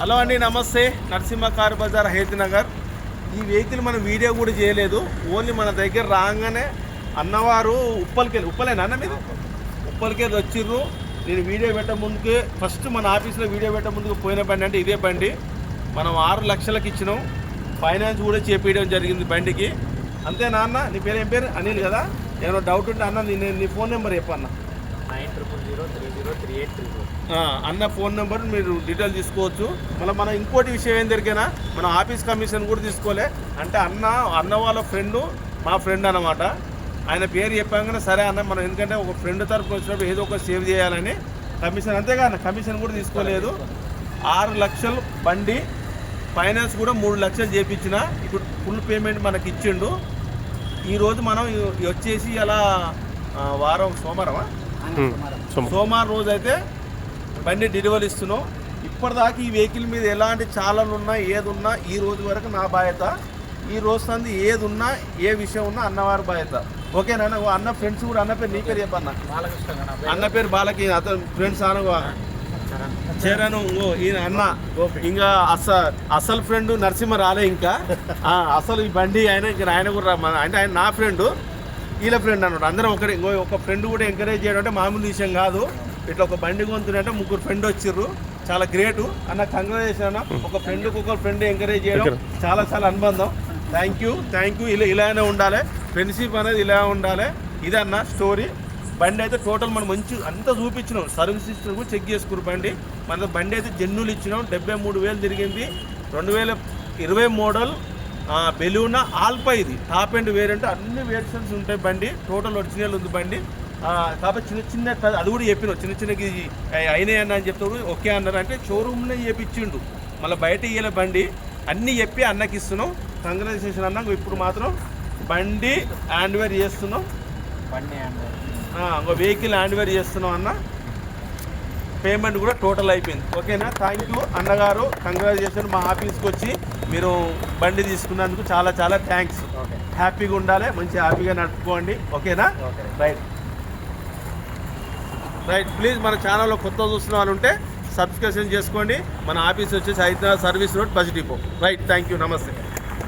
Hello అండి, నమస్తే. Narasimha car Bazar, Hayath Nagar. ఈ వెహికల్ మనం వీడియో కూడా చేయలేదు. ఓన్లీ మన దగ్గర రాగానే అన్నవారు ఉప్పలేనా అన్న మీద ఉప్పలకెళ్ళి వచ్చిర్రు. నేను వీడియో పెట్ట ముందుకే ఫస్ట్ మన ఆఫీస్లో వీడియో పెట్ట ముందుకు పోయిన బండి అంటే ఇదే బండి. మనం 6 లక్షలకు ఇచ్చినాం. ఫైనాన్స్ కూడా చేపించడం జరిగింది బండికి. అంతే నాన్న, నీ పేరు ఏం పేరు? అనిల్ కదా. ఏమైనా డౌట్ ఉంటే అన్న నీ ఫోన్ నెంబర్ చెప్పన్న. 9000303834. అన్న ఫోన్ నెంబర్ మీరు డీటెయిల్ తీసుకోవచ్చు. మళ్ళీ మనం ఇంకోటి విషయం ఏం దొరికినా మనం ఆఫీస్ కమిషన్ కూడా తీసుకోలే. అంటే అన్న వాళ్ళ ఫ్రెండు మా ఫ్రెండ్ అన్నమాట. ఆయన పేరు చెప్పాగానే సరే అన్న, మనం ఎందుకంటే ఒక ఫ్రెండ్ తరఫున వచ్చినప్పుడు ఏదో ఒక సేవ్ చేయాలని కమిషన్, అంతేగా అన్న, కమిషన్ కూడా తీసుకోలేదు. 6 లక్షలు బండి ఫైనాన్స్ కూడా 3 లక్షలు చేయించిన. ఇప్పుడు ఫుల్ పేమెంట్ మనకి ఇచ్చిండు. ఈరోజు మనం వచ్చేసి అలా వారం సోమవారం రోజు అయితే బండి డెలివరీ ఇస్తున్నాం. ఇప్పటిదాకా ఈ వెహికల్ మీద ఎలాంటి చాలాలు ఉన్నా ఏది ఉన్నా ఈ రోజు వరకు నా బాధ్యత. ఈ రోజు సంది ఏది ఉన్నా ఏ విషయం ఉన్నా అన్నవారి బాధ్యత. ఓకేనా అన్న? ఫ్రెండ్స్ కూడా అన్న పేరు, నీ పేరు చెప్పన్న. అన్న పేరు బాలకి, అతను ఫ్రెండ్స్ చేరాను. ఈయన అన్న. ఇంకా అసలు ఫ్రెండ్ నరసింహ రాలే ఇంకా. అసలు ఈ బండి ఆయన కూడా అంటే ఆయన నా ఫ్రెండ్, వీళ్ళ ఫ్రెండ్ అన్నమాట. అందరం ఒక ఫ్రెండ్ కూడా ఎంకరేజ్ చేయడం అంటే మామూలు విషయం కాదు. ఇట్లా ఒక బండి కొంటుంటే 3 ఫ్రెండ్ వచ్చిర్రు. చాలా గ్రేటు అన్న. కంగ్రాచులేషన్ అన్న. ఒక ఫ్రెండ్ ఎంకరేజ్ చేయడం చాలా అనుబంధం. Thank you. ఇలానే ఉండాలి. ఫ్రెండ్షిప్ అనేది ఇలా ఉండాలి. ఇదన్న స్టోరీ. బండి అయితే టోటల్ మనం మంచి అంతా చూపించినాం. సర్వీస్ సిస్టమ్ కూడా చెక్ చేసుకున్నారు. మన బండి అయితే జెన్యులు ఇచ్చినాం. 73,000 తిరిగింది. 2020 మోడల్ బెలూనా ఆల్పా. ఇది టాప్ అండ్ వేరియంట్. అన్ని వేరియంట్స్ ఉంటాయి. బండి టోటల్ ఒరిజినల్ ఉంది బండి. కాబట్టి చిన్న అది కూడా చెప్పినాం. చిన్నకి అయినాయి అన్న అని చెప్తాడు. ఓకే అన్నారు. అంటే షోరూమ్నే చేపించిండు, మళ్ళీ బయట ఇయ్యలే బండి. అన్నీ చెప్పి అన్నకి ఇస్తున్నాం. కంగ్రాచులేషన్ అన్న. ఇప్పుడు మాత్రం బండి హ్యాండ్ వేర్ చేస్తున్నాం. ఇంకో వెహికల్ హ్యాండ్ వేర్ చేస్తున్నాం అన్న. పేమెంట్ కూడా టోటల్ అయిపోయింది. ఓకేనా? థ్యాంక్ యూ అన్నగారు. కంగ్రాచులేషన్. మా ఆఫీస్కి వచ్చి మీరు బండి తీసుకున్నందుకు చాలా థ్యాంక్స్. హ్యాపీగా ఉండాలి, మంచి హ్యాపీగా నడుపుకోండి. ఓకేనా? రైట్. ప్లీజ్ మన ఛానల్లో కొత్త చూస్తున్న వాళ్ళు ఉంటే సబ్స్క్రిప్షన్ చేసుకోండి. మన ఆఫీస్ వచ్చేసి Hyderabad service road, bus depot. Right. Thank you. నమస్తే.